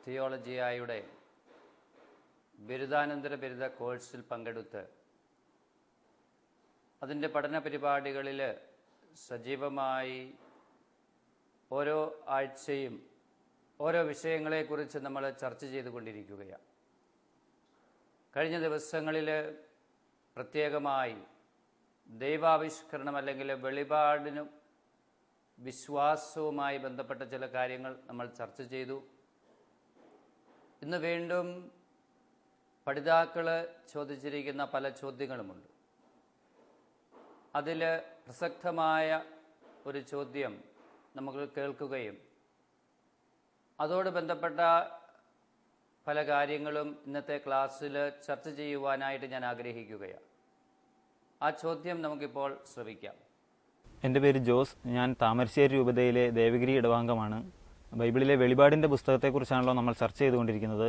തിയോളജിയായുടെ ബിരുദാനന്തര ബിരുദ കോഴ്സിൽ പങ്കെടുത്ത് അതിൻ്റെ പഠന പരിപാടികളിൽ സജീവമായി ഓരോ ആഴ്ചയും ഓരോ വിഷയങ്ങളെക്കുറിച്ച് നമ്മൾ ചർച്ച ചെയ്തുകൊണ്ടിരിക്കുകയാണ്. കഴിഞ്ഞ ദിവസങ്ങളിൽ പ്രത്യേകമായി ദൈവാവിഷ്കരണം അല്ലെങ്കിൽ വെളിപാടിനും വിശ്വാസവുമായി ബന്ധപ്പെട്ട ചില കാര്യങ്ങൾ നമ്മൾ ചർച്ച ചെയ്തു. ഇന്ന് വീണ്ടും പഠിതാക്കൾ ചോദിച്ചിരിക്കുന്ന പല ചോദ്യങ്ങളുമുണ്ട്. അതിൽ പ്രസക്തമായ ഒരു ചോദ്യം നമുക്ക് കേൾക്കുകയും അതോട് ബന്ധപ്പെട്ട പല കാര്യങ്ങളും ഇന്നത്തെ ക്ലാസ്സിൽ ചർച്ച ചെയ്യുവാനായിട്ട് ഞാൻ ആഗ്രഹിക്കുകയാണ്. ആ ചോദ്യം നമുക്കിപ്പോൾ ശ്രമിക്കാം. എൻ്റെ പേര് ജോസ്. ഞാൻ താമരശ്ശേരി രൂപതയിലെ ദേവഗിരി ഇടവാംഗമാണ്. ബൈബിളിലെ വെളിപാടിൻ്റെ പുസ്തകത്തെക്കുറിച്ചാണല്ലോ നമ്മൾ ചർച്ച ചെയ്തുകൊണ്ടിരിക്കുന്നത്.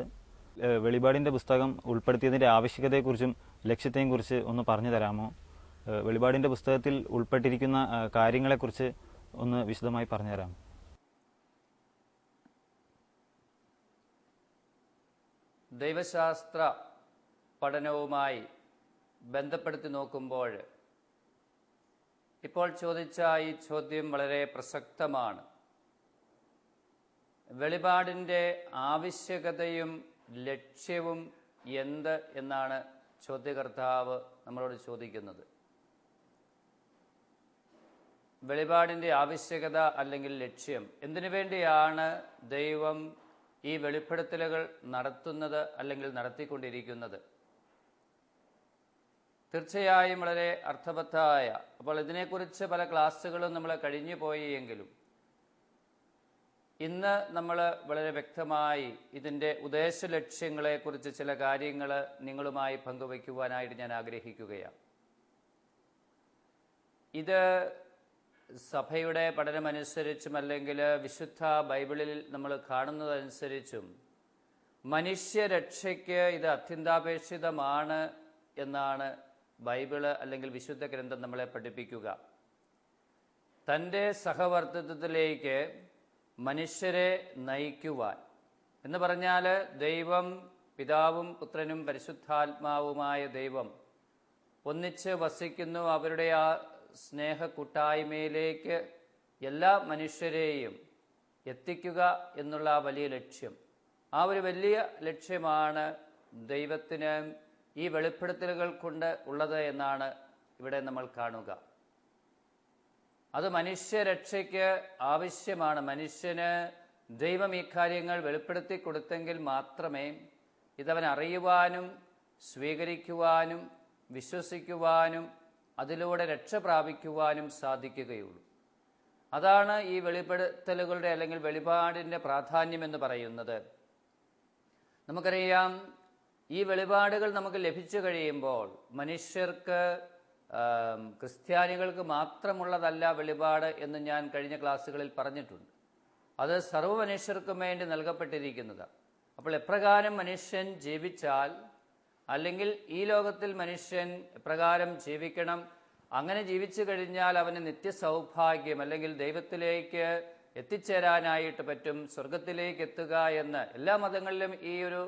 വെളിപാടിൻ്റെ പുസ്തകം ഉൾപ്പെടുത്തിയതിൻ്റെ ആവശ്യകതയെക്കുറിച്ചും ലക്ഷ്യത്തെയും കുറിച്ച് ഒന്ന് പറഞ്ഞു തരാമോ? വെളിപാടിൻ്റെ പുസ്തകത്തിൽ ഉൾപ്പെട്ടിരിക്കുന്ന കാര്യങ്ങളെക്കുറിച്ച് ഒന്ന് വിശദമായി പറഞ്ഞു തരാമോ? ദൈവശാസ്ത്ര പഠനവുമായി ബന്ധപ്പെടുത്തി നോക്കുമ്പോൾ ഇപ്പോൾ ചോദിച്ച ഈ ചോദ്യം വളരെ പ്രസക്തമാണ്. വെളിപാടിൻ്റെ ആവശ്യകതയും ലക്ഷ്യവും എന്ത് എന്നാണ് ചോദ്യകർത്താവ് നമ്മളോട് ചോദിക്കുന്നത്. വെളിപാടിൻ്റെ ആവശ്യകത അല്ലെങ്കിൽ ലക്ഷ്യം, എന്തിനു വേണ്ടിയാണ് ദൈവം ഈ വെളിപ്പെടുത്തലുകൾ നടത്തുന്നത് അല്ലെങ്കിൽ നടത്തിക്കൊണ്ടിരിക്കുന്നത്? തീർച്ചയായും വളരെ അർത്ഥവത്തായ, അപ്പോൾ ഇതിനെക്കുറിച്ച് പല ക്ലാസ്സുകളും നമ്മൾ കഴിഞ്ഞു പോയി എങ്കിലും ഇന്ന് നമ്മൾ വളരെ വ്യക്തമായി ഇതിൻ്റെ ഉദ്ദേശ ലക്ഷ്യങ്ങളെക്കുറിച്ച് ചില കാര്യങ്ങൾ നിങ്ങളുമായി പങ്കുവയ്ക്കുവാനായിട്ട് ഞാൻ ആഗ്രഹിക്കുകയാണ്. ഇത് സഭയുടെ പഠനമനുസരിച്ചും അല്ലെങ്കിൽ വിശുദ്ധ ബൈബിളിൽ നമ്മൾ കാണുന്നതനുസരിച്ചും മനുഷ്യരക്ഷയ്ക്ക് ഇത് അത്യന്താപേക്ഷിതമാണ് എന്നാണ് ബൈബിള് അല്ലെങ്കിൽ വിശുദ്ധ ഗ്രന്ഥം നമ്മളെ പഠിപ്പിക്കുക. തൻ്റെ സഹവർത്തിത്വത്തിലേക്ക് മനുഷ്യരെ നയിക്കുവാൻ എന്ന് പറഞ്ഞാൽ ദൈവം പിതാവും പുത്രനും പരിശുദ്ധാത്മാവുമായ ദൈവം ഒന്നിച്ച് വസിക്കുന്നു. അവരുടെ ആ സ്നേഹ കൂട്ടായ്മയിലേക്ക് എല്ലാ മനുഷ്യരെയും എത്തിക്കുക എന്നുള്ള ആ വലിയ ലക്ഷ്യം, ആ ഒരു വലിയ ലക്ഷ്യമാണ് ദൈവത്തിന് ഈ വെളിപ്പെടുത്തലുകൾ കൊണ്ട് ഉള്ളത് എന്നാണ് ഇവിടെ നമ്മൾ കാണുക. അത് മനുഷ്യരക്ഷയ്ക്ക് ആവശ്യമാണ്. മനുഷ്യന് ദൈവം ഈ കാര്യങ്ങൾ വെളിപ്പെടുത്തി കൊടുത്തെങ്കിൽ മാത്രമേ ഇതവൻ അറിയുവാനും സ്വീകരിക്കുവാനും വിശ്വസിക്കുവാനും അതിലൂടെ രക്ഷ പ്രാപിക്കുവാനും സാധിക്കുകയുള്ളൂ. അതാണ് ഈ വെളിപ്പെടുത്തലുകളുടെ അല്ലെങ്കിൽ വെളിപാടിൻ്റെ പ്രാധാന്യം എന്ന് പറയുന്നത്. നമുക്കറിയാം, ഈ വെളിപാടുകൾ നമുക്ക് ലഭിച്ചു കഴിയുമ്പോൾ മനുഷ്യർക്ക്, ക്രിസ്ത്യാനികൾക്ക് മാത്രമുള്ളതല്ല വെളിപാട് എന്ന് ഞാൻ കഴിഞ്ഞ ക്ലാസ്സുകളിൽ പറഞ്ഞിട്ടുണ്ട്. അത് സർവ്വ മനുഷ്യർക്കും വേണ്ടി നൽകപ്പെട്ടിരിക്കുന്നതാണ്. അപ്പോൾ എപ്രകാരം മനുഷ്യൻ ജീവിച്ചാൽ അല്ലെങ്കിൽ ഈ ലോകത്തിൽ മനുഷ്യൻ എപ്രകാരം ജീവിക്കണം, അങ്ങനെ ജീവിച്ചു കഴിഞ്ഞാൽ അവന് നിത്യസൗഭാഗ്യം അല്ലെങ്കിൽ ദൈവത്തിലേക്ക് എത്തിച്ചേരാനായിട്ട് പറ്റും, സ്വർഗത്തിലേക്ക് എത്തുക എന്ന് എല്ലാ മതങ്ങളിലും ഈ ഒരു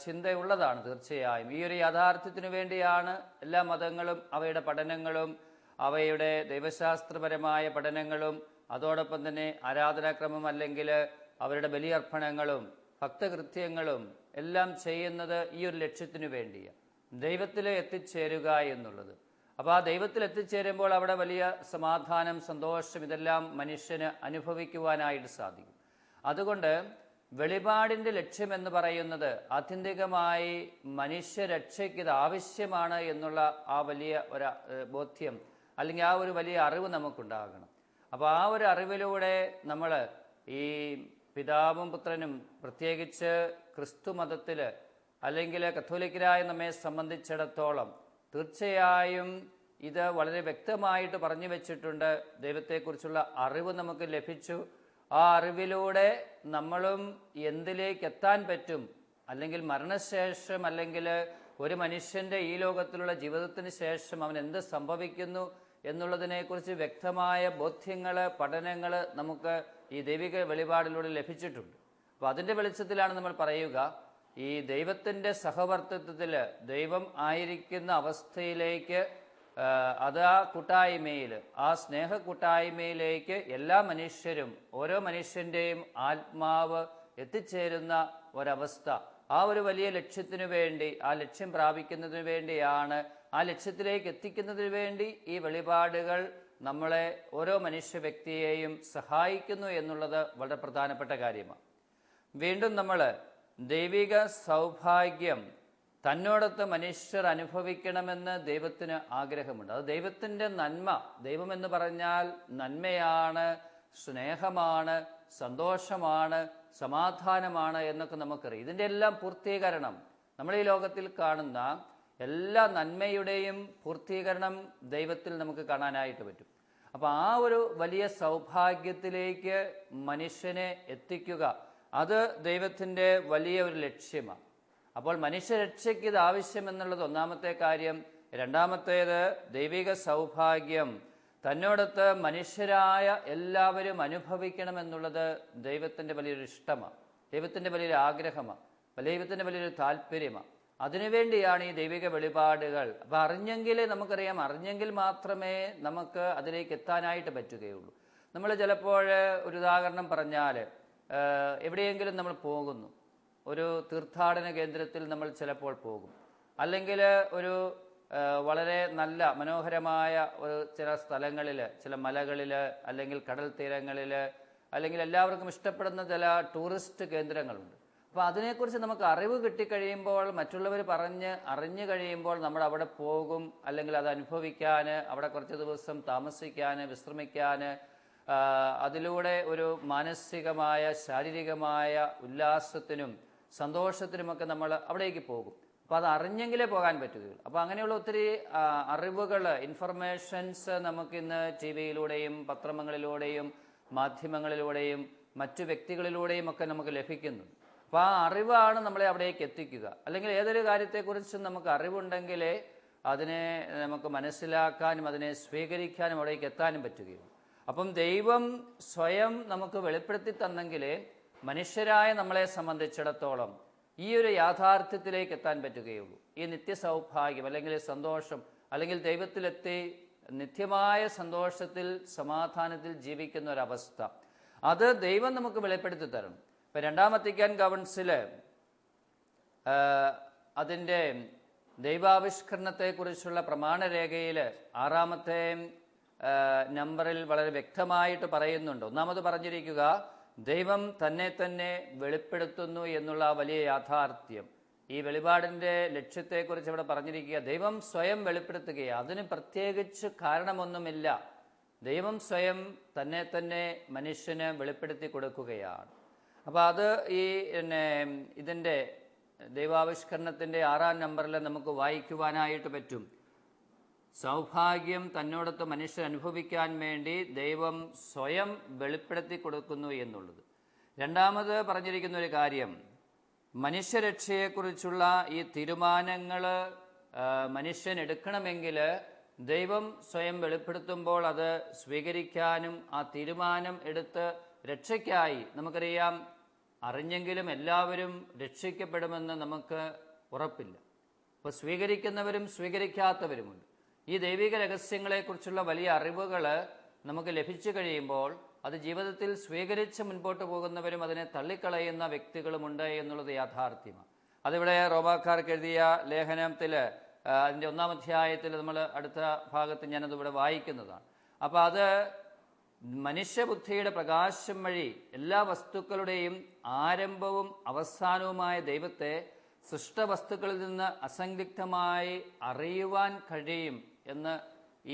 ചിന്തയുള്ളതാണ്. തീർച്ചയായും ഈ ഒരു യാഥാർത്ഥ്യത്തിനു വേണ്ടിയാണ് എല്ലാ മതങ്ങളും അവയുടെ പഠനങ്ങളും അവയുടെ ദൈവശാസ്ത്രപരമായ പഠനങ്ങളും അതോടൊപ്പം തന്നെ ആരാധനാക്രമം അല്ലെങ്കിൽ അവരുടെ ബലിയർപ്പണങ്ങളും ഭക്തകൃത്യങ്ങളും എല്ലാം ചെയ്യുന്നത് ഈ ഒരു ലക്ഷ്യത്തിനു വേണ്ടിയാണ്, ദൈവത്തിൽ എത്തിച്ചേരുക എന്നുള്ളത്. അപ്പോൾ ആ ദൈവത്തിൽ എത്തിച്ചേരുമ്പോൾ അവിടെ വലിയ സമാധാനം, സന്തോഷം ഇതെല്ലാം മനുഷ്യന് അനുഭവിക്കുവാനായിട്ട് സാധിക്കും. അതുകൊണ്ട് വെളിപാടിൻ്റെ ലക്ഷ്യമെന്ന് പറയുന്നത് ആത്യന്തികമായി മനുഷ്യരക്ഷയ്ക്ക് ഇത് ആവശ്യമാണ് എന്നുള്ള ആ വലിയ ഒരു ബോധ്യം അല്ലെങ്കിൽ ആ ഒരു വലിയ അറിവ് നമുക്കുണ്ടാകണം. അപ്പോൾ ആ ഒരു അറിവിലൂടെ നമ്മൾ ഈ പിതാവും പുത്രനും, പ്രത്യേകിച്ച് ക്രിസ്തു മതത്തിൽ അല്ലെങ്കിൽ കത്തോലിക്കരായ നമ്മെ സംബന്ധിച്ചിടത്തോളം തീർച്ചയായും ഇത് വളരെ വ്യക്തമായിട്ട് പറഞ്ഞു വെച്ചിട്ടുണ്ട്. ദൈവത്തെക്കുറിച്ചുള്ള അറിവ് നമുക്ക് ലഭിച്ചു. ആ അറിവിലൂടെ നമ്മളും എന്തിലേക്ക് എത്താൻ പറ്റും, അല്ലെങ്കിൽ മരണശേഷം അല്ലെങ്കിൽ ഒരു മനുഷ്യൻ്റെ ഈ ലോകത്തിലുള്ള ജീവിതത്തിന് ശേഷം അവൻ എന്ത് സംഭവിക്കുന്നു എന്നുള്ളതിനെക്കുറിച്ച് വ്യക്തമായ ബോധ്യങ്ങൾ, പഠനങ്ങൾ നമുക്ക് ഈ ദൈവിക വെളിപാടിലൂടെ ലഭിച്ചിട്ടുണ്ട്. അപ്പോൾ അതിൻ്റെ വെളിച്ചത്തിലാണ് നമ്മൾ പറയുക, ഈ ദൈവത്തിൻ്റെ സഹവർത്തിത്വത്തിൽ ദൈവം ആയിരിക്കുന്ന അവസ്ഥയിലേക്ക്, അത് ആ കൂട്ടായ്മയിൽ, ആ സ്നേഹ കൂട്ടായ്മയിലേക്ക് എല്ലാ മനുഷ്യരും, ഓരോ മനുഷ്യൻ്റെയും ആത്മാവ് എത്തിച്ചേരുന്ന ഒരവസ്ഥ, ആ ഒരു വലിയ ലക്ഷ്യത്തിനു വേണ്ടി, ആ ലക്ഷ്യം പ്രാപിക്കുന്നതിന് വേണ്ടിയാണ്, ആ ലക്ഷ്യത്തിലേക്ക് എത്തിക്കുന്നതിന് വേണ്ടി ഈ വെളിപാടുകൾ നമ്മളെ, ഓരോ മനുഷ്യ വ്യക്തിയെയും സഹായിക്കുന്നു എന്നുള്ളത് വളരെ പ്രധാനപ്പെട്ട കാര്യമാണ്. വീണ്ടും നമ്മൾ ദൈവിക സൗഭാഗ്യം തന്നോടൊത്ത് മനുഷ്യർ അനുഭവിക്കണമെന്ന് ദൈവത്തിന് ആഗ്രഹമുണ്ട്. അത് ദൈവത്തിൻ്റെ നന്മ. ദൈവമെന്ന് പറഞ്ഞാൽ നന്മയാണ്, സ്നേഹമാണ്, സന്തോഷമാണ്, സമാധാനമാണ് എന്നൊക്കെ നമുക്കറിയാം. ഇതിൻ്റെ എല്ലാം പൂർത്തീകരണം, നമ്മൾ ഈ ലോകത്തിൽ കാണുന്ന എല്ലാ നന്മയുടെയും പൂർത്തീകരണം ദൈവത്തിൽ നമുക്ക് കാണാനായിട്ട് പറ്റും. അപ്പോൾ ആ ഒരു വലിയ സൗഭാഗ്യത്തിലേക്ക് മനുഷ്യനെ എത്തിക്കുക, അത് ദൈവത്തിൻ്റെ വലിയ ഒരു ലക്ഷ്യമാണ്. അപ്പോൾ മനുഷ്യരക്ഷയ്ക്ക് ഇത് ആവശ്യമെന്നുള്ളത് ഒന്നാമത്തെ കാര്യം. രണ്ടാമത്തേത്, ദൈവിക സൗഭാഗ്യം തന്നോടൊത്ത് മനുഷ്യരായ എല്ലാവരും അനുഭവിക്കണമെന്നുള്ളത് ദൈവത്തിൻ്റെ വലിയൊരു ഇഷ്ടമാണ്, ദൈവത്തിൻ്റെ വലിയൊരു ആഗ്രഹമാണ്, ദൈവത്തിൻ്റെ വലിയൊരു താല്പര്യമാണ്. അതിനുവേണ്ടിയാണ് ഈ ദൈവിക വെളിപാടുകൾ. അപ്പം അറിഞ്ഞെങ്കിലേ നമുക്കറിയാം, അറിഞ്ഞെങ്കിൽ മാത്രമേ നമുക്ക് അതിലേക്ക് എത്താനായിട്ട് പറ്റുകയുള്ളൂ. നമ്മൾ ചിലപ്പോൾ ഒരു ഉദാഹരണം പറഞ്ഞാൽ, എവിടെയെങ്കിലും നമ്മൾ പോകുന്നു, ഒരു തീർത്ഥാടന കേന്ദ്രത്തിൽ നമ്മൾ ചിലപ്പോൾ പോകും, അല്ലെങ്കിൽ ഒരു വളരെ നല്ല മനോഹരമായ ഒരു ചില സ്ഥലങ്ങളിൽ, ചില മലകളിൽ, അല്ലെങ്കിൽ കടൽ തീരങ്ങളിൽ, അല്ലെങ്കിൽ എല്ലാവർക്കും ഇഷ്ടപ്പെടുന്ന ചില ടൂറിസ്റ്റ് കേന്ദ്രങ്ങളുണ്ട്. അപ്പോൾ അതിനെക്കുറിച്ച് നമുക്ക് അറിവ് കിട്ടിക്കഴിയുമ്പോൾ, മറ്റുള്ളവർ അറിഞ്ഞു കഴിയുമ്പോൾ നമ്മൾ അവിടെ പോകും, അല്ലെങ്കിൽ അത് അനുഭവിക്കാൻ, അവിടെ കുറച്ച് ദിവസം താമസിക്കാൻ, വിശ്രമിക്കാൻ, അതിലൂടെ ഒരു മാനസികമായ, ശാരീരികമായ ഉല്ലാസത്തിനും സന്തോഷത്തിനുമൊക്കെ നമ്മൾ അവിടേക്ക് പോകും. അപ്പോൾ അത് അറിഞ്ഞെങ്കിലേ പോകാൻ പറ്റുകയുള്ളൂ. അപ്പോൾ അങ്ങനെയുള്ള ഒത്തിരി അറിവുകൾ, ഇൻഫർമേഷൻസ് നമുക്കിന്ന് ടി വിയിലൂടെയും പത്രങ്ങളിലൂടെയും മാധ്യമങ്ങളിലൂടെയും മറ്റു വ്യക്തികളിലൂടെയും ഒക്കെ നമുക്ക് ലഭിക്കുന്നു. അപ്പോൾ ആ അറിവാണ് നമ്മളെ അവിടേക്ക് എത്തിക്കുക. അല്ലെങ്കിൽ ഏതൊരു കാര്യത്തെക്കുറിച്ചും നമുക്ക് അറിവുണ്ടെങ്കിലേ അതിനെ നമുക്ക് മനസ്സിലാക്കാനും അതിനെ സ്വീകരിക്കാനും അവിടേക്ക് എത്താനും പറ്റുകയുള്ളൂ. അപ്പം ദൈവം സ്വയം നമുക്ക് വെളിപ്പെടുത്തി തന്നെങ്കിലേ മനുഷ്യരായ നമ്മളെ സംബന്ധിച്ചിടത്തോളം ഈ ഒരു യാഥാർത്ഥ്യത്തിലേക്ക് എത്താൻ പറ്റുകയുള്ളൂ. ഈ നിത്യസൗഭാഗ്യം, അല്ലെങ്കിൽ സന്തോഷം, അല്ലെങ്കിൽ ദൈവത്തിലെത്തി നിത്യമായ സന്തോഷത്തിൽ, സമാധാനത്തിൽ ജീവിക്കുന്ന ഒരവസ്ഥ, അത് ദൈവം നമുക്ക് വെളിപ്പെടുത്തി തരണം. ഇപ്പം രണ്ടാം വത്തിക്കാൻ കൗൺസില് അതിൻ്റെ ദൈവാവിഷ്കരണത്തെക്കുറിച്ചുള്ള പ്രമാണരേഖയിൽ 6-ാമത്തെ നമ്പറിൽ വളരെ വ്യക്തമായിട്ട് പറയുന്നുണ്ട്. ഒന്നാമത് പറഞ്ഞിരിക്കുക, ദൈവം തന്നെ തന്നെ വെളിപ്പെടുത്തുന്നു എന്നുള്ള വലിയ യാഥാർത്ഥ്യം. ഈ വെളിപാടിൻ്റെ ലക്ഷ്യത്തെക്കുറിച്ച് ഇവിടെ പറഞ്ഞിരിക്കുക, ദൈവം സ്വയം വെളിപ്പെടുത്തുകയാണ്. അതിന് പ്രത്യേകിച്ച് കാരണമൊന്നുമില്ല. ദൈവം സ്വയം തന്നെ തന്നെ മനുഷ്യന് വെളിപ്പെടുത്തി കൊടുക്കുകയാണ്. അപ്പോൾ അത് ഈ ഇതിൻ്റെ ദൈവാവിഷ്കരണത്തിൻ്റെ 6-ാം നമ്പറിൽ നമുക്ക് വായിക്കുവാനായിട്ട് പറ്റും. സൗഭാഗ്യം തന്നോടത്ത് മനുഷ്യർ അനുഭവിക്കാൻ വേണ്ടി ദൈവം സ്വയം വെളിപ്പെടുത്തി കൊടുക്കുന്നു എന്നുള്ളത്. രണ്ടാമത് പറഞ്ഞിരിക്കുന്ന ഒരു കാര്യം, മനുഷ്യരക്ഷയെക്കുറിച്ചുള്ള ഈ തീരുമാനങ്ങൾ മനുഷ്യൻ എടുക്കണമെങ്കിൽ ദൈവം സ്വയം വെളിപ്പെടുത്തുമ്പോൾ അത് സ്വീകരിക്കാനും ആ തീരുമാനം എടുത്ത് രക്ഷയ്ക്കായി, നമുക്കറിയാം അറിഞ്ഞെങ്കിലും എല്ലാവരും രക്ഷിക്കപ്പെടുമെന്ന് നമുക്ക് ഉറപ്പില്ല. അപ്പോൾ സ്വീകരിക്കുന്നവരും സ്വീകരിക്കാത്തവരുമുണ്ട്. ഈ ദൈവിക രഹസ്യങ്ങളെക്കുറിച്ചുള്ള വലിയ അറിവുകൾ നമുക്ക് ലഭിച്ചു കഴിയുമ്പോൾ അത് ജീവിതത്തിൽ സ്വീകരിച്ച് മുൻപോട്ട് പോകുന്നവരും അതിനെ തള്ളിക്കളയുന്ന വ്യക്തികളുമുണ്ട് എന്നുള്ളത് യാഥാർത്ഥ്യമാണ്. അതിവിടെ റോമാക്കാർക്ക് എഴുതിയ ലേഖനത്തിൽ അതിൻ്റെ 1-ാം അധ്യായത്തിൽ നമ്മൾ അടുത്ത ഭാഗത്ത് ഞാനതിവിടെ വായിക്കുന്നതാണ്. അപ്പോൾ അത് മനുഷ്യബുദ്ധിയുടെ പ്രകാശം വഴി എല്ലാ വസ്തുക്കളുടെയും ആരംഭവും അവസാനവുമായ ദൈവത്തെ സൃഷ്ടവസ്തുക്കളിൽ നിന്ന് അസംദിഗ്ധമായി അറിയുവാൻ കഴിയും എന്ന്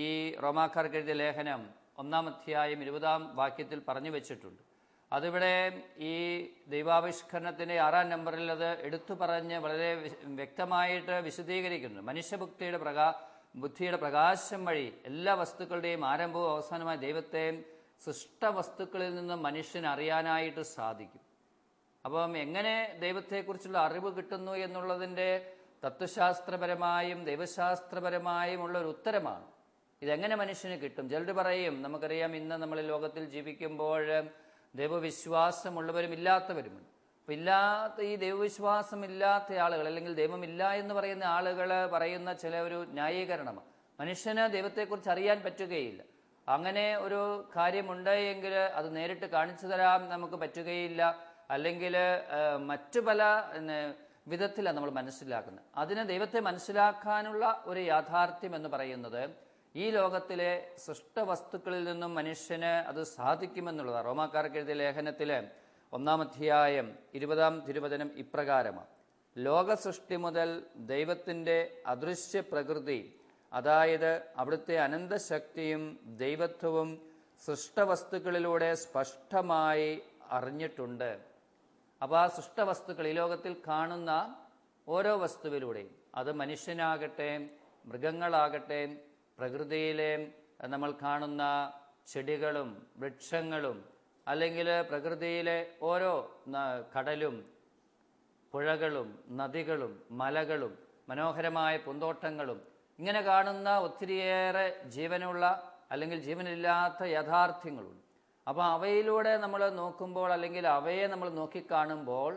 ഈ റോമാക്കാർക്ക് എഴുതിയ ലേഖനം 1-ാം അധ്യായം 20-ാം വാക്യത്തിൽ പറഞ്ഞു വെച്ചിട്ടുണ്ട്. അതിവിടെ ഈ ദൈവാവിഷ്കരണത്തിൻ്റെ 6-ാം നമ്പറിൽ അത് എടുത്തു പറഞ്ഞ് വളരെ വ്യക്തമായിട്ട് വിശദീകരിക്കുന്നു. ബുദ്ധിയുടെ പ്രകാശം വഴി എല്ലാ വസ്തുക്കളുടെയും ആരംഭവും അവസാനമായ ദൈവത്തെ സൃഷ്ടവസ്തുക്കളിൽ നിന്ന് മനുഷ്യന് അറിയാനായിട്ട് സാധിക്കും. അപ്പം എങ്ങനെ ദൈവത്തെക്കുറിച്ചുള്ള അറിവ് കിട്ടുന്നു എന്നുള്ളതിൻ്റെ തത്വശാസ്ത്രപരമായും ദൈവശാസ്ത്രപരമായും ഉള്ളൊരു ഉത്തരമാണ്. ഇതെങ്ങനെ മനുഷ്യന് കിട്ടും? ചിലർ പറയും, നമുക്കറിയാം ഇന്ന് നമ്മൾ ലോകത്തിൽ ജീവിക്കുമ്പോൾ ദൈവവിശ്വാസമുള്ളവരും ഇല്ലാത്തവരുമുണ്ട്. ഈ ദൈവവിശ്വാസമില്ലാത്ത ആളുകൾ, അല്ലെങ്കിൽ ദൈവമില്ല എന്ന് പറയുന്ന ആളുകൾ പറയുന്ന ചില ഒരു ന്യായീകരണമാണ്, മനുഷ്യന് ദൈവത്തെക്കുറിച്ച് അറിയാൻ പറ്റുകയില്ല. അങ്ങനെ ഒരു കാര്യമുണ്ട് എങ്കിൽ അത് നേരിട്ട് കാണിച്ചു തരാൻ നമുക്ക് പറ്റുകയില്ല, അല്ലെങ്കിൽ മറ്റു പല വിധത്തിലാണ് നമ്മൾ മനസ്സിലാക്കുന്നത്. അതിന് ദൈവത്തെ മനസ്സിലാക്കാനുള്ള ഒരു യാഥാർത്ഥ്യം എന്ന് പറയുന്നത് ഈ ലോകത്തിലെ സൃഷ്ടവസ്തുക്കളിൽ നിന്നും മനുഷ്യന് അത് സാധിക്കുമെന്നുള്ളതാണ്. റോമാക്കാർക്ക് എഴുതിയ ലേഖനത്തിലെ 1-ാം അധ്യായം 20-ാം തിരുവചനം ഇപ്രകാരമാണ്: ലോക സൃഷ്ടി മുതൽ ദൈവത്തിൻ്റെ അദൃശ്യ പ്രകൃതി, അതായത് അവിടുത്തെ അനന്തശക്തിയും ദൈവത്വവും സൃഷ്ടവസ്തുക്കളിലൂടെ സ്പഷ്ടമായി അറിഞ്ഞിട്ടുണ്ട്. അപ്പോൾ ആ സൃഷ്ടവസ്തുക്കൾ, ഈ ലോകത്തിൽ കാണുന്ന ഓരോ വസ്തുവിലൂടെയും, അത് മനുഷ്യനാകട്ടെ, മൃഗങ്ങളാകട്ടെ, പ്രകൃതിയിലെ നമ്മൾ കാണുന്ന ചെടികളും വൃക്ഷങ്ങളും, അല്ലെങ്കിൽ പ്രകൃതിയിലെ ഓരോ കടലും പുഴകളും നദികളും മലകളും മനോഹരമായ പൂന്തോട്ടങ്ങളും, ഇങ്ങനെ കാണുന്ന ഒത്തിരിയേറെ ജീവനുള്ള അല്ലെങ്കിൽ ജീവനില്ലാത്ത യാഥാർത്ഥ്യങ്ങളുണ്ട്. അപ്പോൾ അവയിലൂടെ നമ്മൾ നോക്കുമ്പോൾ, അല്ലെങ്കിൽ അവയെ നമ്മൾ നോക്കിക്കാണുമ്പോൾ,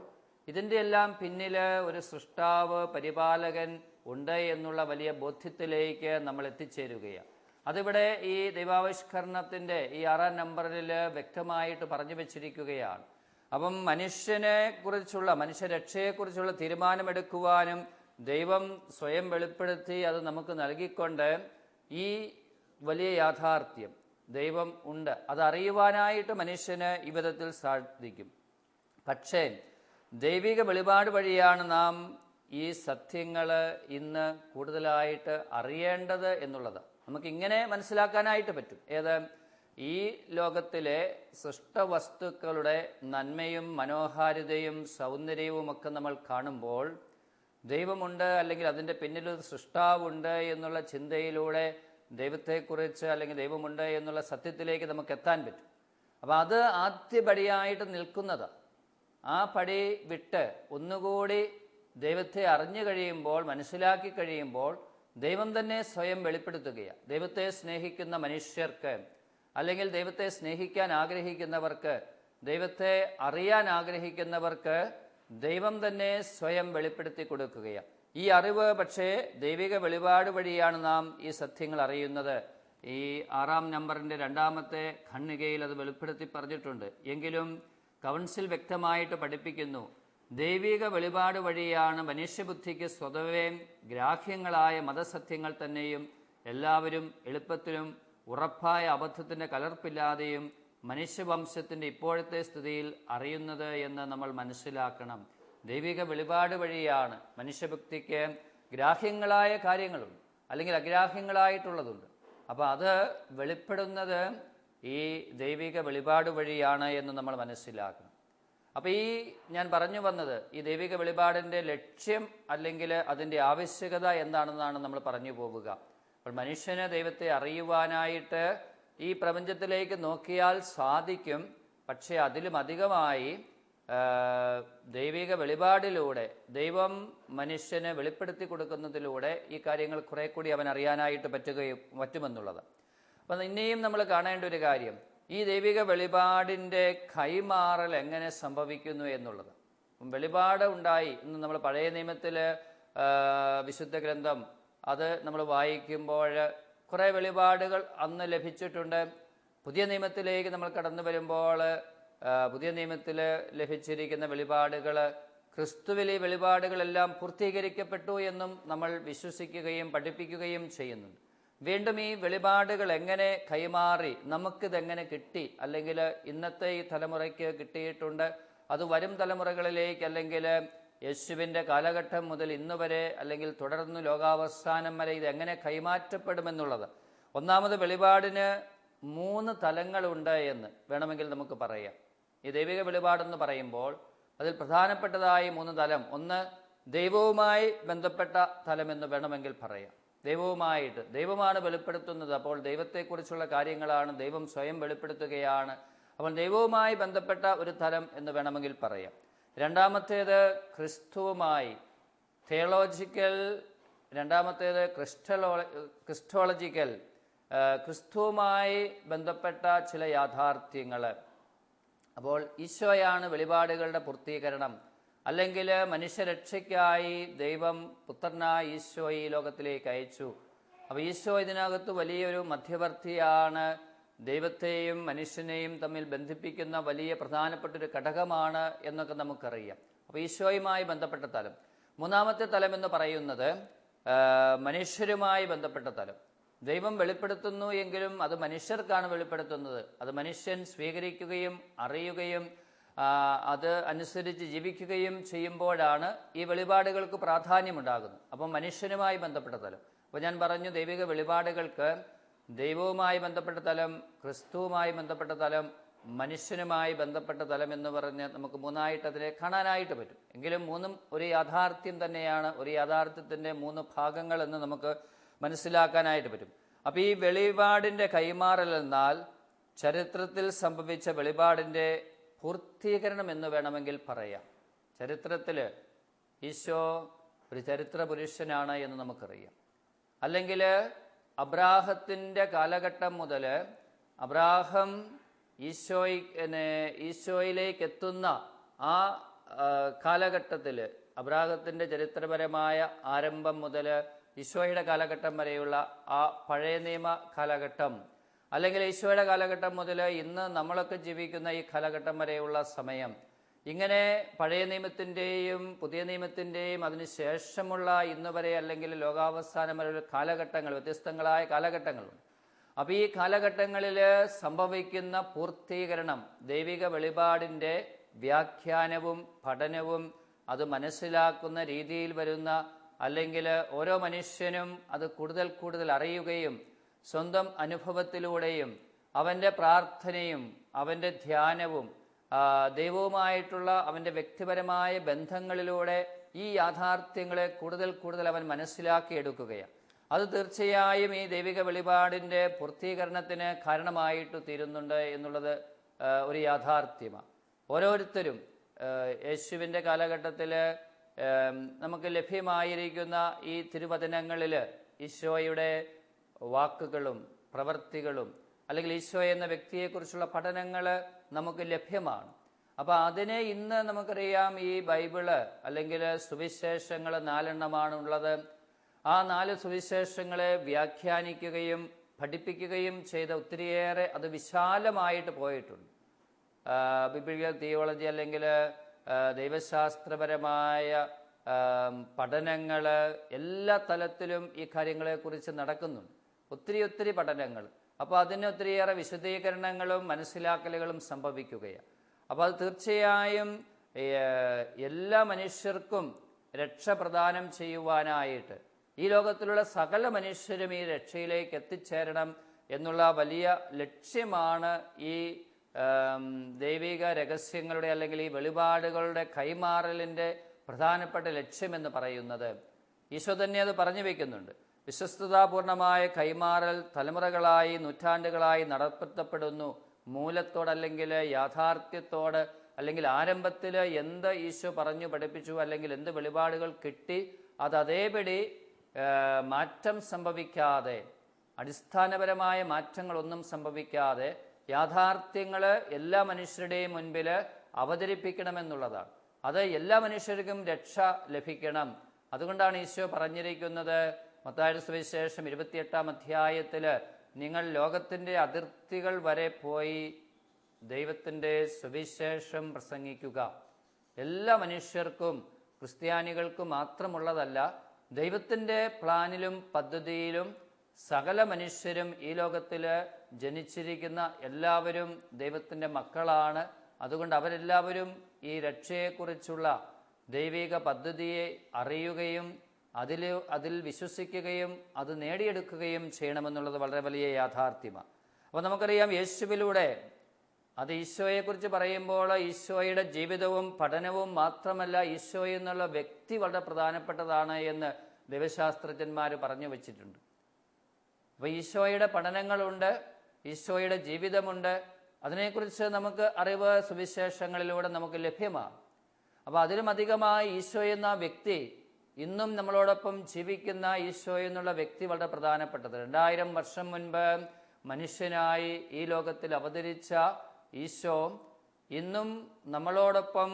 ഇതിൻ്റെ എല്ലാം പിന്നിൽ ഒരു സൃഷ്ടാവ്, പരിപാലകൻ ഉണ്ട് എന്നുള്ള വലിയ ബോധ്യത്തിലേക്ക് നമ്മൾ എത്തിച്ചേരുകയാണ്. അതിവിടെ ഈ ദൈവാവിഷ്കരണത്തിൻ്റെ ഈ 6-ാം നമ്പറിൽ വ്യക്തമായിട്ട് പറഞ്ഞു വെച്ചിരിക്കുകയാണ്. അപ്പം മനുഷ്യനെ കുറിച്ചുള്ള, മനുഷ്യരക്ഷയെക്കുറിച്ചുള്ള തീരുമാനമെടുക്കുവാനും ദൈവം സ്വയം വെളിപ്പെടുത്തി അത് നമുക്ക് നൽകിക്കൊണ്ട് ഈ വലിയ യാഥാർത്ഥ്യം ദൈവം ഉണ്ട് അതറിയുവാനായിട്ട് മനുഷ്യന് ഈ വിധത്തിൽ സാധിക്കും. പക്ഷേ ദൈവിക വെളിപാട് വഴിയാണ് നാം ഈ സത്യങ്ങൾ ഇന്ന് കൂടുതലായിട്ട് അറിയേണ്ടത് എന്നുള്ളത് നമുക്കിങ്ങനെ മനസ്സിലാക്കാനായിട്ട് പറ്റും. ഏത്? ഈ ലോകത്തിലെ സൃഷ്ടവസ്തുക്കളുടെ നന്മയും മനോഹാരിതയും സൗന്ദര്യവും ഒക്കെ നമ്മൾ കാണുമ്പോൾ ദൈവമുണ്ട്, അല്ലെങ്കിൽ അതിൻ്റെ പിന്നിലൊരു സൃഷ്ടാവുണ്ട് എന്നുള്ള ചിന്തയിലൂടെ ദൈവത്തെക്കുറിച്ച്, അല്ലെങ്കിൽ ദൈവമുണ്ട് എന്നുള്ള സത്യത്തിലേക്ക് നമുക്ക് എത്താൻ പറ്റും. അപ്പം അത് ആദ്യപടിയായിട്ട് നിൽക്കുന്നത്. ആ പടി വിട്ട് ഒന്നുകൂടി ദൈവത്തെ അറിഞ്ഞു കഴിയുമ്പോൾ, മനസ്സിലാക്കി കഴിയുമ്പോൾ ദൈവം തന്നെ സ്വയം വെളിപ്പെടുത്തുകയാണ്. ദൈവത്തെ സ്നേഹിക്കുന്ന മനുഷ്യർക്ക്, അല്ലെങ്കിൽ ദൈവത്തെ സ്നേഹിക്കാൻ ആഗ്രഹിക്കുന്നവർക്ക്, ദൈവത്തെ അറിയാൻ ആഗ്രഹിക്കുന്നവർക്ക് ദൈവം തന്നെ സ്വയം വെളിപ്പെടുത്തി കൊടുക്കുകയാണ്. ഈ അറിവ് പക്ഷേ ദൈവിക വെളിപാട് വഴിയാണ് നാം ഈ സത്യങ്ങൾ അറിയുന്നത്. ഈ 6-ാം നമ്പറിൻ്റെ 2-ാമത്തെ ഖണ്ഡികയിൽ അത് വെളിപ്പെടുത്തി പറഞ്ഞിട്ടുണ്ട്. എങ്കിലും കൗൺസിൽ വ്യക്തമായിട്ട് പഠിപ്പിക്കുന്നു, ദൈവിക വെളിപാട് വഴിയാണ് മനുഷ്യബുദ്ധിക്ക് സ്വതവേ ഗ്രാഹ്യങ്ങളായ മതസത്യങ്ങൾ തന്നെയും എല്ലാവരും എളുപ്പത്തിലും ഉറപ്പായ അബദ്ധത്തിൻ്റെ കലർപ്പില്ലാതെയും മനുഷ്യവംശത്തിൻ്റെ ഇപ്പോഴത്തെ സ്ഥിതിയിൽ അറിയുന്നത് എന്ന് നമ്മൾ മനസ്സിലാക്കണം. ദൈവിക വെളിപാട് വഴിയാണ് മനുഷ്യഭക്തിക്ക് ഗ്രാഹ്യങ്ങളായ കാര്യങ്ങളുണ്ട്, അല്ലെങ്കിൽ അഗ്രാഹ്യങ്ങളായിട്ടുള്ളതുണ്ട്. അപ്പോൾ അത് വെളിപ്പെടുന്നത് ഈ ദൈവിക വെളിപാട് വഴിയാണ് എന്ന് നമ്മൾ മനസ്സിലാക്കണം. അപ്പോൾ ഈ ഞാൻ പറഞ്ഞു വന്നത് ഈ ദൈവിക വെളിപാടിൻ്റെ ലക്ഷ്യം, അല്ലെങ്കിൽ അതിൻ്റെ ആവശ്യകത എന്താണെന്നാണ് നമ്മൾ പറഞ്ഞു പോവുക. അപ്പോൾ മനുഷ്യന് ദൈവത്തെ അറിയുവാനായിട്ട് ഈ പ്രപഞ്ചത്തിലേക്ക് നോക്കിയാൽ സാധിക്കും. പക്ഷേ അതിലും അധികമായി ദൈവിക വെളിപാടിലൂടെ, ദൈവം മനുഷ്യന് വെളിപ്പെടുത്തി കൊടുക്കുന്നതിലൂടെ ഈ കാര്യങ്ങൾ കുറെ കൂടി അവൻ അറിയാനായിട്ട് പറ്റുമെന്നുള്ളത്. അപ്പം ഇനിയും നമ്മൾ കാണേണ്ട ഒരു കാര്യം, ഈ ദൈവിക വെളിപാടിൻ്റെ കൈമാറൽ എങ്ങനെ സംഭവിക്കുന്നു എന്നുള്ളത്. വെളിപാട് ഉണ്ടായി എന്ന് നമ്മൾ പഴയ നിയമത്തിൽ വിശുദ്ധ ഗ്രന്ഥം അത് നമ്മൾ വായിക്കുമ്പോൾ കുറേ വെളിപാടുകൾ അന്ന് ലഭിച്ചിട്ടുണ്ട്. പുതിയ നിയമത്തിലേക്ക് നമ്മൾ കടന്നു വരുമ്പോൾ പുതിയ നിയമത്തിൽ ലഭിച്ചിരിക്കുന്ന വെളിപാടുകൾ, ക്രിസ്തുവിൽ ഈ വെളിപാടുകളെല്ലാം പൂർത്തീകരിക്കപ്പെട്ടു എന്നും നമ്മൾ വിശ്വസിക്കുകയും പഠിപ്പിക്കുകയും ചെയ്യുന്നുണ്ട്. വീണ്ടും ഈ വെളിപാടുകൾ എങ്ങനെ കൈമാറി, നമുക്കിതെങ്ങനെ കിട്ടി, അല്ലെങ്കിൽ ഇന്നത്തെ ഈ തലമുറയ്ക്ക് കിട്ടിയിട്ടുണ്ട്, അത് വരും തലമുറകളിലേക്ക്, അല്ലെങ്കിൽ യേശുവിൻ്റെ കാലഘട്ടം മുതൽ ഇന്ന് വരെ, അല്ലെങ്കിൽ തുടർന്ന് ലോകാവസാനം വരെ ഇതെങ്ങനെ കൈമാറ്റപ്പെടുമെന്നുള്ളത്. ഒന്നാമത്, വെളിപാടിന് 3 തലങ്ങളുണ്ട് എന്ന് വേണമെങ്കിൽ നമുക്ക് പറയാം. ഈ ദൈവിക വെളിപാടെന്ന് പറയുമ്പോൾ അതിൽ പ്രധാനപ്പെട്ടതായി 3 തലം. ഒന്ന്, ദൈവവുമായി ബന്ധപ്പെട്ട തലം എന്ന് വേണമെങ്കിൽ പറയാം. ദൈവവുമായിട്ട്, ദൈവമാണ് വെളിപ്പെടുത്തുന്നത്. അപ്പോൾ ദൈവത്തെക്കുറിച്ചുള്ള കാര്യങ്ങളാണ് ദൈവം സ്വയം വെളിപ്പെടുത്തുകയാണ്. അപ്പോൾ ദൈവവുമായി ബന്ധപ്പെട്ട ഒരു തലം എന്ന് വേണമെങ്കിൽ പറയാം. രണ്ടാമത്തേത് ക്രിസ്തുവുമായി, തിയോളജിക്കൽ. രണ്ടാമത്തേത് ക്രിസ്റ്റോളജിക്കൽ, ക്രിസ്തുവുമായി ബന്ധപ്പെട്ട ചില യാഥാർത്ഥ്യങ്ങൾ. അപ്പോൾ ഈശോയാണ് വെളിപാടുകളുടെ പൂർത്തീകരണം. അല്ലെങ്കിൽ മനുഷ്യരക്ഷയ്ക്കായി ദൈവം പുത്രനായ ഈശോ ഈ ലോകത്തിലേക്ക് അയച്ചു. അപ്പോൾ ഈശോ ഇതിനകത്ത് വലിയൊരു മധ്യവർത്തിയാണ്, ദൈവത്തെയും മനുഷ്യനെയും തമ്മിൽ ബന്ധിപ്പിക്കുന്ന വലിയ പ്രധാനപ്പെട്ടൊരു ഘടകമാണ് എന്നൊക്കെ നമുക്കറിയാം. അപ്പോൾ ഈശോയുമായി ബന്ധപ്പെട്ട തലം. മൂന്നാമത്തെ തലം എന്ന് പറയുന്നത് മനുഷ്യരുമായി ബന്ധപ്പെട്ട തലം. ദൈവം വെളിപ്പെടുത്തുന്നു എങ്കിലും അത് മനുഷ്യർക്കാണ് വെളിപ്പെടുത്തുന്നത്. അത് മനുഷ്യൻ സ്വീകരിക്കുകയും അറിയുകയും അത് അനുസരിച്ച് ജീവിക്കുകയും ചെയ്യുമ്പോഴാണ് ഈ വെളിപാടുകൾക്ക് പ്രാധാന്യമുണ്ടാകുന്നത്. അപ്പം മനുഷ്യനുമായി ബന്ധപ്പെട്ട തലം. അപ്പോൾ ഞാൻ പറഞ്ഞു, ദൈവിക വെളിപാടുകൾക്ക് ദൈവവുമായി ബന്ധപ്പെട്ട തലം, ക്രിസ്തുവുമായി ബന്ധപ്പെട്ട തലം, മനുഷ്യനുമായി ബന്ധപ്പെട്ട തലം എന്ന് പറഞ്ഞ് നമുക്ക് മൂന്നായിട്ട് അതിനെ കാണാനായിട്ട് പറ്റും. എങ്കിലും മൂന്നും ഒരു യാഥാർത്ഥ്യം തന്നെയാണ്, ഒരു യാഥാർത്ഥ്യത്തിൻ്റെ മൂന്ന് ഭാഗങ്ങൾ എന്ന് നമുക്ക് മനസ്സിലാക്കാനായിട്ട് പറ്റും. അപ്പം ഈ വെളിപാടിൻ്റെ കൈമാറൽ എന്നാൽ ചരിത്രത്തിൽ സംഭവിച്ച വെളിപാടിൻ്റെ പൂർത്തീകരണം എന്ന് വേണമെങ്കിൽ പറയാം. ചരിത്രത്തിൽ ഈശോ ഒരു ചരിത്ര പുരുഷനാണ് എന്ന് നമുക്കറിയാം. അല്ലെങ്കിൽ അബ്രാഹത്തിൻ്റെ കാലഘട്ടം മുതൽ അബ്രാഹം ഈശോയിലേക്ക് എത്തുന്ന ആ കാലഘട്ടത്തിൽ, അബ്രാഹത്തിൻ്റെ ചരിത്രപരമായ ആരംഭം മുതൽ ഈശോയുടെ കാലഘട്ടം വരെയുള്ള ആ പഴയ നിയമ കാലഘട്ടം, അല്ലെങ്കിൽ ഈശോയുടെ കാലഘട്ടം മുതൽ ഇന്ന് നമ്മളൊക്കെ ജീവിക്കുന്ന ഈ കാലഘട്ടം വരെയുള്ള സമയം, ഇങ്ങനെ പഴയ നിയമത്തിൻ്റെയും പുതിയ നിയമത്തിൻ്റെയും അതിനുശേഷമുള്ള ഇന്ന് വരെ അല്ലെങ്കിൽ ലോകാവസാനം വരെയുള്ള കാലഘട്ടങ്ങൾ, വ്യത്യസ്തങ്ങളായ കാലഘട്ടങ്ങളുണ്ട്. അപ്പോൾ ഈ കാലഘട്ടങ്ങളിൽ സംഭവിക്കുന്ന പൂർത്തീകരണം, ദൈവിക വെളിപാടിൻ്റെ വ്യാഖ്യാനവും പഠനവും അത് മനസ്സിലാക്കുന്ന രീതിയിൽ വരുന്ന, അല്ലെങ്കിൽ ഓരോ മനുഷ്യനും അത് കൂടുതൽ കൂടുതൽ അറിയുകയും സ്വന്തം അനുഭവത്തിലൂടെയും അവൻ്റെ പ്രാർത്ഥനയും അവൻ്റെ ധ്യാനവും ദൈവവുമായിട്ടുള്ള അവൻ്റെ വ്യക്തിപരമായ ബന്ധങ്ങളിലൂടെ ഈ യാഥാർത്ഥ്യങ്ങളെ കൂടുതൽ കൂടുതൽ അവൻ മനസ്സിലാക്കിയെടുക്കുകയാണ്. അത് തീർച്ചയായും ഈ ദൈവിക വെളിപാടിൻ്റെ പൂർത്തീകരണത്തിന് കാരണമായിട്ട് തീരുന്നുണ്ട് എന്നുള്ളത് ഒരു യാഥാർത്ഥ്യമാണ്. ഓരോരുത്തരും യേശുവിൻ്റെ കാലഘട്ടത്തിൽ നമുക്ക് ലഭ്യമായിരിക്കുന്ന ഈ തിരുവചനങ്ങളിൽ ഈശോയുടെ വാക്കുകളും പ്രവൃത്തികളും അല്ലെങ്കിൽ ഈശോ എന്ന വ്യക്തിയെക്കുറിച്ചുള്ള പഠനങ്ങൾ നമുക്ക് ലഭ്യമാണ്. അപ്പോൾ അതിനെ ഇന്ന് നമുക്കറിയാം, ഈ ബൈബിള് അല്ലെങ്കിൽ സുവിശേഷങ്ങൾ 4 ഉള്ളത്. ആ 4 സുവിശേഷങ്ങളെ വ്യാഖ്യാനിക്കുകയും പഠിപ്പിക്കുകയും ചെയ്ത ഒത്തിരിയേറെ അത് വിശാലമായിട്ട് പോയിട്ടുണ്ട്. ബിബ്ലിക്കൽ തിയോളജി അല്ലെങ്കിൽ ദൈവശാസ്ത്രപരമായ പഠനങ്ങൾ എല്ലാ തലത്തിലും ഈ കാര്യങ്ങളെക്കുറിച്ച് നടക്കുന്നുണ്ട്. ഒത്തിരി പഠനങ്ങൾ. അപ്പോൾ അതിന് ഒത്തിരിയേറെ വിശദീകരണങ്ങളും മനസ്സിലാക്കലുകളും സംഭവിക്കുകയാണ്. അപ്പോൾ അത് തീർച്ചയായും എല്ലാ മനുഷ്യർക്കും രക്ഷ പ്രദാനം ചെയ്യുവാനായിട്ട് ഈ ലോകത്തിലുള്ള സകല മനുഷ്യരും ഈ രക്ഷയിലേക്ക് എത്തിച്ചേരണം എന്നുള്ള വലിയ ലക്ഷ്യമാണ് ഈ ദൈവിക രഹസ്യങ്ങളുടെ അല്ലെങ്കിൽ ഈ വെളിപാടുകളുടെ കൈമാറലിൻ്റെ പ്രധാനപ്പെട്ട ലക്ഷ്യമെന്ന് പറയുന്നത്. ഈശോ തന്നെ അത് പറഞ്ഞു വയ്ക്കുന്നുണ്ട്. വിശ്വസ്തതാപൂർണമായ കൈമാറൽ തലമുറകളായി നൂറ്റാണ്ടുകളായി നടത്തപ്പെടുന്നു. മൂലത്തോട് അല്ലെങ്കിൽ യാഥാർത്ഥ്യത്തോട് അല്ലെങ്കിൽ ആരംഭത്തിൽ എന്ത് ഈശോ പറഞ്ഞു പഠിപ്പിച്ചു അല്ലെങ്കിൽ എന്ത് വെളിപാടുകൾ കിട്ടി അത് അതേപടി മാറ്റം സംഭവിക്കാതെ, അടിസ്ഥാനപരമായ മാറ്റങ്ങളൊന്നും സംഭവിക്കാതെ യാഥാർത്ഥ്യങ്ങൾ എല്ലാ മനുഷ്യരുടെയും മുൻപിൽ അവതരിപ്പിക്കണമെന്നുള്ളതാണ്. അത് എല്ലാ മനുഷ്യർക്കും രക്ഷ ലഭിക്കണം. അതുകൊണ്ടാണ് ഈശോ പറഞ്ഞിരിക്കുന്നത് മത്തായിയുടെ സുവിശേഷം 28-ാം അധ്യായത്തിൽ, നിങ്ങൾ ലോകത്തിൻ്റെ അതിർത്തികൾ വരെ പോയി ദൈവത്തിൻ്റെ സുവിശേഷം പ്രസംഗിക്കുക. എല്ലാ മനുഷ്യർക്കും, ക്രിസ്ത്യാനികൾക്ക് മാത്രമുള്ളതല്ല, ദൈവത്തിൻ്റെ പ്ലാനിലും പദ്ധതിയിലും സകല മനുഷ്യരും, ഈ ലോകത്തിൽ ജനിച്ചിരിക്കുന്ന എല്ലാവരും ദൈവത്തിൻ്റെ മക്കളാണ്. അതുകൊണ്ട് അവരെല്ലാവരും ഈ രക്ഷയെക്കുറിച്ചുള്ള ദൈവിക പദ്ധതിയെ അറിയുകയും അതിൽ വിശ്വസിക്കുകയും അത് നേടിയെടുക്കുകയും ചെയ്യണമെന്നുള്ളത് വളരെ വലിയ യാഥാർത്ഥ്യമാണ്. അപ്പോൾ നമുക്കറിയാം, യേശുവിലൂടെ, അത് ഈശോയെക്കുറിച്ച് പറയുമ്പോൾ ഈശോയുടെ ജീവിതവും പഠനവും മാത്രമല്ല, ഈശോ എന്നുള്ള വ്യക്തി വളരെ പ്രധാനപ്പെട്ടതാണ് എന്ന് ദൈവശാസ്ത്രജ്ഞന്മാർ പറഞ്ഞു വച്ചിട്ടുണ്ട്. അപ്പോൾ ഈശോയുടെ പഠനങ്ങളുണ്ട്, ഈശോയുടെ ജീവിതമുണ്ട്. അതിനെക്കുറിച്ച് നമുക്ക് അറിവ് സുവിശേഷങ്ങളിലൂടെ നമുക്ക് ലഭ്യമാണ്. അപ്പോൾ അതിലും അധികമായി ഈശോ എന്ന വ്യക്തി, ഇന്നും നമ്മളോടൊപ്പം ജീവിക്കുന്ന ഈശോ എന്നുള്ള വ്യക്തി വളരെ പ്രധാനപ്പെട്ടത്. 2000 വർഷം മുൻപ് മനുഷ്യനായി ഈ ലോകത്തിൽ അവതരിച്ച ഈശോ ഇന്നും നമ്മളോടൊപ്പം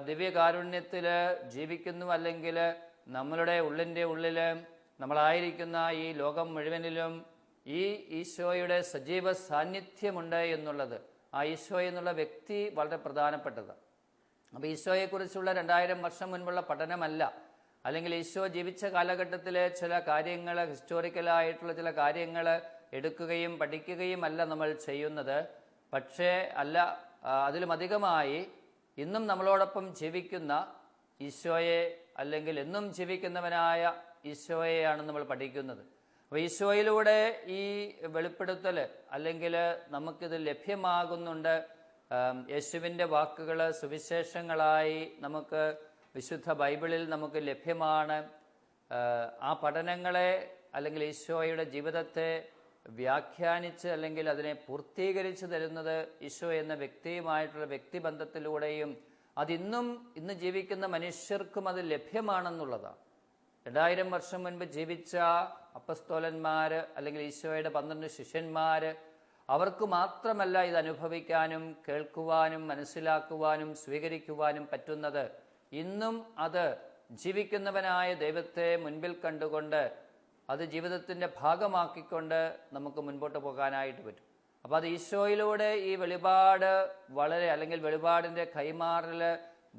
ദിവ്യകാരുണ്യത്തിൽ ജീവിക്കുന്നു, അല്ലെങ്കിൽ നമ്മളുടെ ഉള്ളിൻ്റെ ഉള്ളിൽ നമ്മളായിരിക്കുന്ന ഈ ലോകം മുഴുവനിലും ഈ ഈശോയുടെ സജീവ സാന്നിധ്യമുണ്ട് എന്നുള്ളത്, ആ ഈശോ എന്നുള്ള വ്യക്തി വളരെ പ്രധാനപ്പെട്ടതാണ്. അപ്പോൾ ഈശോയെക്കുറിച്ചുള്ള 2000 വർഷം മുൻപുള്ള പഠനമല്ല, അല്ലെങ്കിൽ ഈശോ ജീവിച്ച കാലഘട്ടത്തിലെ ചില കാര്യങ്ങൾ, ഹിസ്റ്റോറിക്കലായിട്ടുള്ള ചില കാര്യങ്ങൾ എടുക്കുകയും പഠിക്കുകയും അല്ല നമ്മൾ ചെയ്യുന്നത്. പക്ഷേ അതിലും അധികമായി ഇന്നും നമ്മളോടൊപ്പം ജീവിക്കുന്ന ഈശോയെ, അല്ലെങ്കിൽ എന്നും ജീവിക്കുന്നവനായ ഈശോയെയാണ് നമ്മൾ പഠിക്കുന്നത്. അപ്പോൾ ഈശോയിലൂടെ ഈ വെളിപ്പെടുത്തൽ, അല്ലെങ്കിൽ നമുക്കിത് ലഭ്യമാകുന്നുണ്ട്. യേശുവിൻ്റെ വാക്കുകൾ സുവിശേഷങ്ങളായി നമുക്ക് വിശുദ്ധ ബൈബിളിൽ നമുക്ക് ലഭ്യമാണ്. ആ പഠനങ്ങളെ, അല്ലെങ്കിൽ ഈശോയുടെ ജീവിതത്തെ വ്യാഖ്യാനിച്ച്, അല്ലെങ്കിൽ അതിനെ പൂർത്തീകരിച്ച് തരുന്നത് ഈശോ എന്ന വ്യക്തിയുമായിട്ടുള്ള വ്യക്തിബന്ധത്തിലൂടെയും ഇന്ന് ജീവിക്കുന്ന മനുഷ്യർക്കും അത് ലഭ്യമാണെന്നുള്ളതാണ്. 2000 വർഷം മുൻപ് ജീവിച്ച അപ്പസ്തോലന്മാർ, അല്ലെങ്കിൽ ഈശോയുടെ 12 ശിഷ്യന്മാർ, അവർക്ക് മാത്രമല്ല ഇത് അനുഭവിക്കാനും കേൾക്കുവാനും മനസ്സിലാക്കുവാനും സ്വീകരിക്കുവാനും പറ്റുന്നത്. ഇന്നും അത് ജീവിക്കുന്നവനായ ദൈവത്തെ മുൻപിൽ കണ്ടുകൊണ്ട് അത് ജീവിതത്തിൻ്റെ ഭാഗമാക്കിക്കൊണ്ട് നമുക്ക് മുൻപോട്ട് പോകാനായിട്ട് പറ്റും. അപ്പോൾ അത് ഈശോയിലൂടെ ഈ വെളിപാട് അല്ലെങ്കിൽ വെളിപാടിൻ്റെ കൈമാറൽ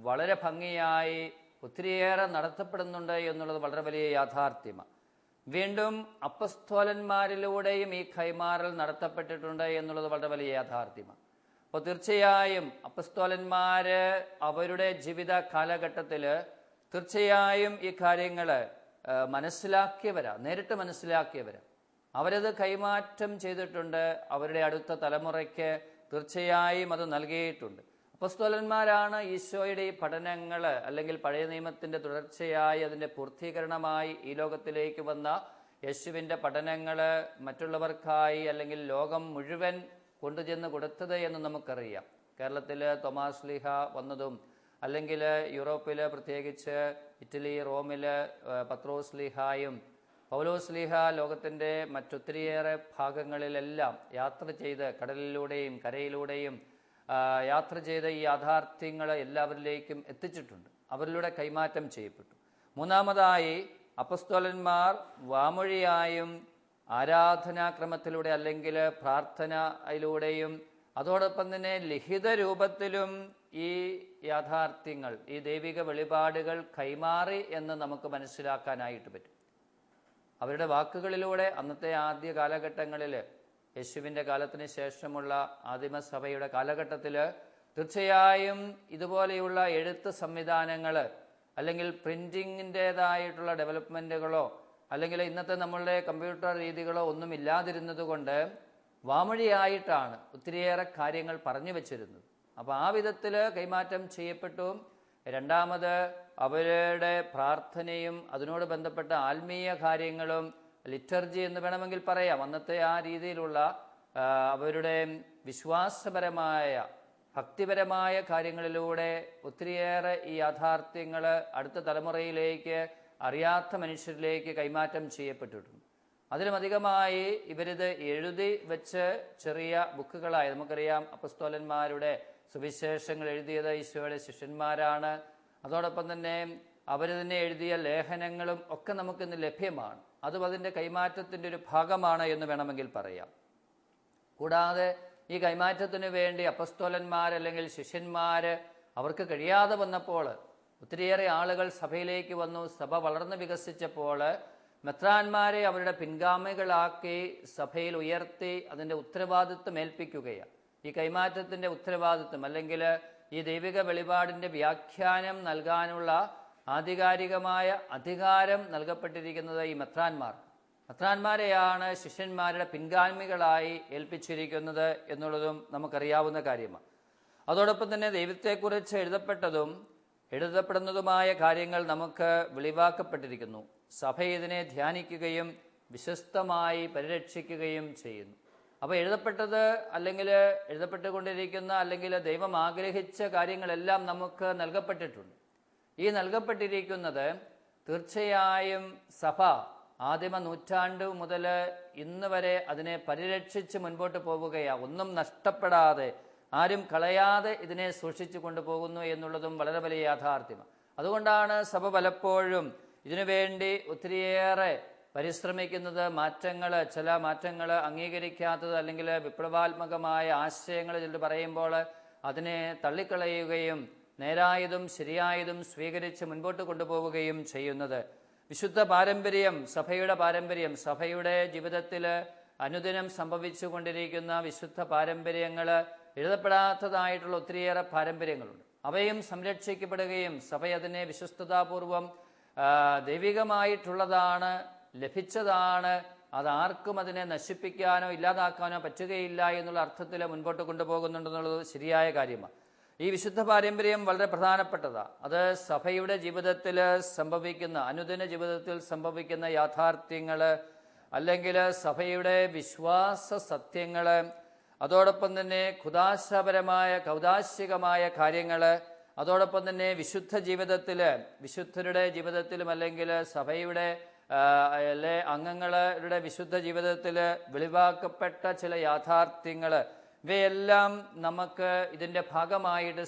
വളരെ ഭംഗിയായി ഒത്തിരിയേറെ നടത്തപ്പെടുന്നുണ്ട് എന്നുള്ളത് വളരെ വലിയ യാഥാർത്ഥ്യമാണ്. വീണ്ടും അപ്പസ്തോലന്മാരിലൂടെയും ഈ കൈമാറൽ നടത്തപ്പെട്ടിട്ടുണ്ട് എന്നുള്ളത് വളരെ വലിയ യാഥാർത്ഥ്യമാണ്. അപ്പോൾ തീർച്ചയായും അപ്പസ്തോലന്മാർ അവരുടെ ജീവിത കാലഘട്ടത്തിൽ തീർച്ചയായും ഈ കാര്യങ്ങൾ നേരിട്ട് മനസ്സിലാക്കിയവരാ. അവരത് കൈമാറ്റം ചെയ്തിട്ടുണ്ട്, അവരുടെ അടുത്ത തലമുറയ്ക്ക് തീർച്ചയായും അത് നൽകിയിട്ടുണ്ട്. അപ്പസ്തോലന്മാരാണ് ഈശോയുടെ ഈ പഠനങ്ങൾ, അല്ലെങ്കിൽ പഴയ നിയമത്തിൻ്റെ തുടർച്ചയായി അതിൻ്റെ പൂർത്തീകരണമായി ഈ ലോകത്തിലേക്ക് വന്ന യേശുവിൻ്റെ പഠനങ്ങൾ മറ്റുള്ളവർക്കായി, അല്ലെങ്കിൽ ലോകം മുഴുവൻ കൊണ്ടുചെന്ന് കൊടുത്തത് എന്ന് നമുക്കറിയാം. കേരളത്തിൽ തോമാസ് ശ്ലീഹ വന്നതും, അല്ലെങ്കിൽ യൂറോപ്പിൽ പ്രത്യേകിച്ച് ഇറ്റലി, റോമിൽ പത്രോസ് ശ്ലീഹായും പൗലോസ് ശ്ലീഹ ലോകത്തിൻ്റെ മറ്റൊത്തിരിയേറെ ഭാഗങ്ങളിലെല്ലാം യാത്ര ചെയ്ത്, കടലിലൂടെയും കരയിലൂടെയും യാത്ര ചെയ്ത ഈ യാഥാർത്ഥ്യങ്ങൾ എല്ലാവരിലേക്കും എത്തിച്ചിട്ടുണ്ട്. അവരിലൂടെ കൈമാറ്റം ചെയ്യപ്പെട്ടു. മൂന്നാമതായി അപ്പസ്തോലന്മാർ വാമൊഴിയായും ആരാധനാക്രമത്തിലൂടെ, അല്ലെങ്കിൽ പ്രാർത്ഥനയിലൂടെയും അതോടൊപ്പം തന്നെ ലിഖിത രൂപത്തിലും ഈ യാഥാർത്ഥ്യങ്ങൾ, ഈ ദൈവിക വെളിപാടുകൾ കൈമാറി എന്ന് നമുക്ക് മനസ്സിലാക്കാനായിട്ട് പറ്റും. അവരുടെ വാക്കുകളിലൂടെ അന്നത്തെ ആദ്യ കാലഘട്ടങ്ങളിൽ, യേശുവിൻ്റെ കാലത്തിന് ശേഷമുള്ള ആദിമസഭയുടെ കാലഘട്ടത്തിൽ തീർച്ചയായും ഇതുപോലെയുള്ള എഴുത്ത് സംവിധാനങ്ങൾ, അല്ലെങ്കിൽ പ്രിൻറ്റിങ്ങിൻ്റേതായിട്ടുള്ള ഡെവലപ്മെൻറ്റുകളോ, അല്ലെങ്കിൽ ഇന്നത്തെ നമ്മളുടെ കമ്പ്യൂട്ടർ രീതികളോ ഒന്നും ഇല്ലാതിരുന്നത് കൊണ്ട് വാമൊഴിയായിട്ടാണ് ഒത്തിരിയേറെ കാര്യങ്ങൾ പറഞ്ഞു വച്ചിരുന്നത്. അപ്പോൾ ആ വിധത്തിൽ കൈമാറ്റം ചെയ്യപ്പെട്ടു. രണ്ടാമത് അവരുടെ പ്രാർത്ഥനയും അതിനോട് ബന്ധപ്പെട്ട ആത്മീയ കാര്യങ്ങളും, ലിറ്റർജി എന്ന് വേണമെങ്കിൽ പറയാം, അന്നത്തെ ആ രീതിയിലുള്ള അവരുടെ വിശ്വാസപരമായ ഭക്തിപരമായ കാര്യങ്ങളിലൂടെ ഒത്തിരിയേറെ ഈ യാഥാർത്ഥ്യങ്ങൾ അടുത്ത തലമുറയിലേക്ക്, അറിയാത്ത മനുഷ്യരിലേക്ക് കൈമാറ്റം ചെയ്യപ്പെട്ടിട്ടുണ്ട്. അതിലുമധികമായി ഇവരിത് എഴുതി വെച്ച് ചെറിയ ബുക്കുകളായി, നമുക്കറിയാം അപ്പസ്തോലന്മാരുടെ സുവിശേഷങ്ങൾ എഴുതിയത് ഈശോയുടെ ശിഷ്യന്മാരാണ്. അതോടൊപ്പം തന്നെ അവർ തന്നെ എഴുതിയ ലേഖനങ്ങളും ഒക്കെ നമുക്കിന്ന് ലഭ്യമാണ്. അതും അതിൻ്റെ കൈമാറ്റത്തിൻ്റെ ഒരു ഭാഗമാണ് എന്ന് വേണമെങ്കിൽ പറയാം. കൂടാതെ ഈ കൈമാറ്റത്തിന് വേണ്ടി അപ്പസ്തോലന്മാർ, അല്ലെങ്കിൽ ശിഷ്യന്മാർ, അവർക്ക് കഴിയാതെ വന്നപ്പോൾ ഒത്തിരിയേറെ ആളുകൾ സഭയിലേക്ക് വന്നു. സഭ വളർന്നു വികസിച്ചപ്പോൾ മെത്രാന്മാരെ അവരുടെ പിൻഗാമികളാക്കി സഭയിൽ ഉയർത്തി അതിൻ്റെ ഉത്തരവാദിത്വം ഏൽപ്പിക്കുകയാണ്. ഈ കൈമാറ്റത്തിൻ്റെ ഉത്തരവാദിത്വം, അല്ലെങ്കിൽ ഈ ദൈവിക വെളിപാടിൻ്റെ വ്യാഖ്യാനം നൽകാനുള്ള ആധികാരികമായ അധികാരം നൽകപ്പെട്ടിരിക്കുന്നത് ഈ മെത്രാന്മാരെയാണ് ശിഷ്യന്മാരുടെ പിൻഗാമികളായി ഏൽപ്പിച്ചിരിക്കുന്നത് എന്നുള്ളതും നമുക്കറിയാവുന്ന കാര്യമാണ്. അതോടൊപ്പം തന്നെ ദൈവത്തെക്കുറിച്ച് എഴുതപ്പെടുന്നതുമായ കാര്യങ്ങൾ നമുക്ക് വെളിവാക്കപ്പെട്ടിരിക്കുന്നു. സഭ ഇതിനെ ധ്യാനിക്കുകയും വിശ്വസ്തമായി പരിരക്ഷിക്കുകയും ചെയ്യുന്നു. അപ്പോൾ എഴുതപ്പെട്ടത്, അല്ലെങ്കിൽ എഴുതപ്പെട്ടുകൊണ്ടിരിക്കുന്ന, അല്ലെങ്കിൽ ദൈവം ആഗ്രഹിച്ച കാര്യങ്ങളെല്ലാം നമുക്ക് നൽകപ്പെട്ടിട്ടുണ്ട്. ഈ നൽകപ്പെട്ടിരിക്കുന്നത് തീർച്ചയായും സഭ ആദിമ നൂറ്റാണ്ട് മുതൽ ഇന്ന് വരെ അതിനെ പരിരക്ഷിച്ച് മുൻപോട്ട് പോവുകയാണ്. ഒന്നും നഷ്ടപ്പെടാതെ ആരും കളയാതെ ഇതിനെ സൂക്ഷിച്ചു കൊണ്ടുപോകുന്നു എന്നുള്ളതും വളരെ വലിയ യാഥാർത്ഥ്യമാണ്. അതുകൊണ്ടാണ് സഭ പലപ്പോഴും ഇതിനുവേണ്ടി ഒത്തിരിയേറെ പരിശ്രമിക്കുന്നത്. ചില മാറ്റങ്ങൾ അംഗീകരിക്കാത്തത് അല്ലെങ്കിൽ വിപ്ലവാത്മകമായ ആശയങ്ങൾ ചിലർ പറയുമ്പോൾ അതിനെ തള്ളിക്കളയുകയും നേരായതും ശരിയായതും സ്വീകരിച്ച് മുൻപോട്ട് കൊണ്ടുപോവുകയും ചെയ്യുന്നത്. വിശുദ്ധ പാരമ്പര്യം, സഭയുടെ ജീവിതത്തിൽ അനുദിനം സംഭവിച്ചു കൊണ്ടിരിക്കുന്ന വിശുദ്ധ പാരമ്പര്യങ്ങൾ, എഴുതപ്പെടാത്തതായിട്ടുള്ള ഒത്തിരിയേറെ പാരമ്പര്യങ്ങളുണ്ട്. അവയും സംരക്ഷിക്കപ്പെടുകയും സഭ അതിനെ വിശ്വസ്തതാപൂർവം ദൈവികമായിട്ടുള്ളതാണ്, ലഭിച്ചതാണ്, അതാർക്കും അതിനെ നശിപ്പിക്കാനോ ഇല്ലാതാക്കാനോ പറ്റുകയില്ല എന്നുള്ള അർത്ഥത്തിൽ മുൻപോട്ട് കൊണ്ടുപോകുന്നുണ്ടെന്നുള്ളത് ശരിയായ കാര്യമാണ്. ഈ വിശുദ്ധ പാരമ്പര്യം വളരെ പ്രധാനപ്പെട്ടതാണ്. അത് സഭയുടെ ജീവിതത്തിൽ സംഭവിക്കുന്ന, അനുദിന ജീവിതത്തിൽ സംഭവിക്കുന്ന യാഥാർത്ഥ്യങ്ങൾ, അല്ലെങ്കിൽ സഭയുടെ വിശ്വാസ സത്യങ്ങൾ, അതോടൊപ്പം തന്നെ കൗദാശികമായ കാര്യങ്ങൾ, അതോടൊപ്പം തന്നെ വിശുദ്ധരുടെ ജീവിതത്തിലും അല്ലെങ്കിൽ സഭയുടെ അംഗങ്ങളുടെ വിശുദ്ധ ജീവിതത്തിൽ വെളിവാക്കപ്പെട്ട ചില യാഥാർത്ഥ്യങ്ങൾ, ഇവയെല്ലാം നമുക്ക് ഇതിൻ്റെ ഭാഗമായിട്ട്